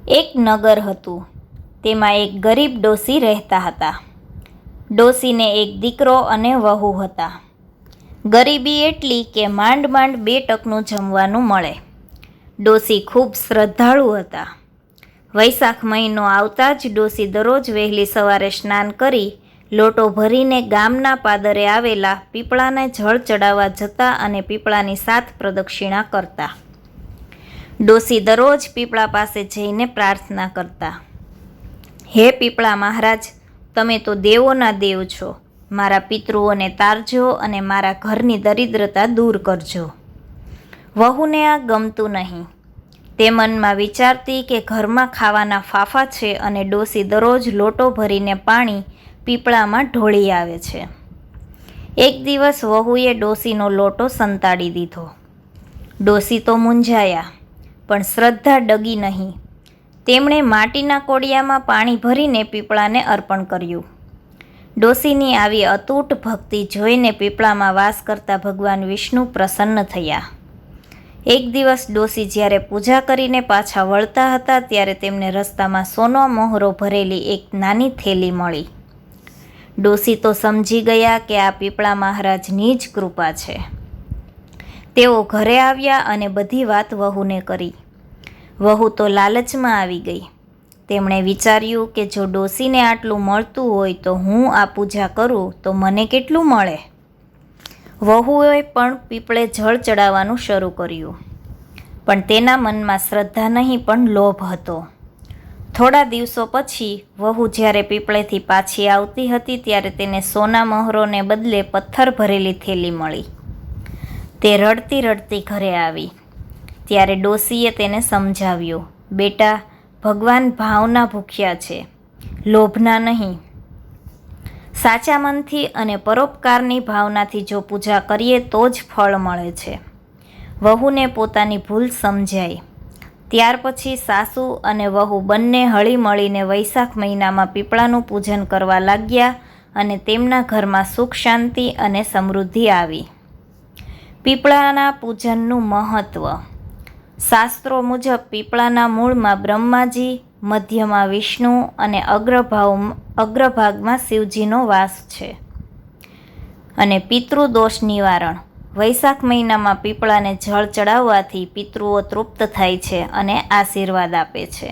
એક નગર હતું. તેમાં એક ગરીબ ડોસી રહેતા હતા. ડોસીને એક દીકરો અને વહુ હતા. ગરીબી એટલી કે માંડ માંડ 2 ટકનું જમવાનું મળે. ડોસી ખૂબ શ્રદ્ધાળુ હતા. વૈશાખ મહિનો આવતા જ ડોસી દરરોજ વહેલી સવારે સ્નાન કરી લોટો ભરીને ગામના પાદરે આવેલા પીપળાને જળ ચડાવવા જતા અને પીપળાની 7 પ્રદક્ષિણા કરતા. ડોસી દરરોજ પીપળા પાસે જઈને પ્રાર્થના કરતા, હે પીપળા મહારાજ, તમે તો દેવોના દેવ છો. મારા પિતૃઓને તારજો અને મારા ઘરની દરિદ્રતા દૂર કરજો. વહુને આ ગમતું નહીં. તે મનમાં વિચારતી કે ઘરમાં ખાવાના ફાફા છે અને ડોસી દરરોજ લોટો ભરીને પાણી પીપળામાં ઢોળી આવે છે. એક દિવસ વહુએ ડોસીનો લોટો સંતાડી દીધો. ડોસી તો મૂંઝાયા, પણ શ્રદ્ધા ડગી નહીં. તેમણે માટીના કોડિયામાં પાણી ભરીને પીપળાને અર્પણ કર્યું. ડોસીની આવી અતૂટ ભક્તિ જોઈને પીપળામાં વાસ કરતા ભગવાન વિષ્ણુ પ્રસન્ન થયા. એક દિવસ ડોસી જ્યારે પૂજા કરીને પાછા વળતા હતા ત્યારે તેમને રસ્તામાં સોનો મોહરો ભરેલી એક નાની થેલી મળી. ડોસી તો સમજી ગયા કે આ પીપળા મહારાજની જ કૃપા છે. તેઓ ઘરે આવ્યા અને બધી વાત વહુને કરી. વહુ તો લાલચમાં આવી ગઈ. તેમણે વિચાર્યું કે જો ડોસીને આટલું મળતું હોય તો હું આ પૂજા કરું તો મને કેટલું મળે. વહુએ પણ પીપળે જળ ચડાવવાનું શરૂ કર્યું. પણ તેના મનમાં શ્રદ્ધા નહીં પણ લોભ હતો. થોડા દિવસો પછી વહુ જ્યારે પીપળેથી પાછી આવતી હતી ત્યારે તેને સોના મહોરોને બદલે પથ્થર ભરેલી થેલી મળી. તે રડતી રડતી ઘરે આવી. ત્યારે ડોસીએ તેને સમજાવ્યું, બેટા, ભગવાન ભાવના ભૂખ્યા છે, લોભના નહીં. સાચા મનથી અને પરોપકારની ભાવનાથી જો પૂજા કરીએ તો જ ફળ મળે છે. વહુને પોતાની ભૂલ સમજાઈ. ત્યાર પછી સાસુ અને વહુ બંને હળી મળીને વૈશાખ મહિનામાં પીપળાનું પૂજન કરવા લાગ્યા અને તેમના ઘરમાં સુખ શાંતિ અને સમૃદ્ધિ આવી. પીપળાના પૂજનનું મહત્ત્વ. શાસ્ત્રો મુજબ પીપળાના મૂળમાં બ્રહ્માજી, મધ્યમાં વિષ્ણુ અને અગ્રભાગમાં શિવજીનો વાસ છે. અને પિતૃદોષ નિવારણ. વૈશાખ મહિનામાં પીપળાને જળ ચડાવવાથી પિતૃઓ તૃપ્ત થાય છે અને આશીર્વાદ આપે છે.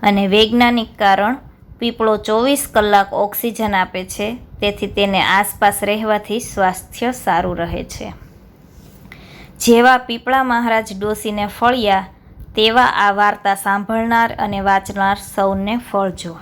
અને વૈજ્ઞાનિક કારણ, પીપળો 24 કલાક ઓક્સિજન આપે છે, તેથી તેને આસપાસ રહેવાથી સ્વાસ્થ્ય સારું રહે છે. જેવા પીપળા મહારાજ ડોસીને ફળ્યા તેવા આ વાર્તા સાંભળનાર અને વાંચનાર સૌને ફળજો.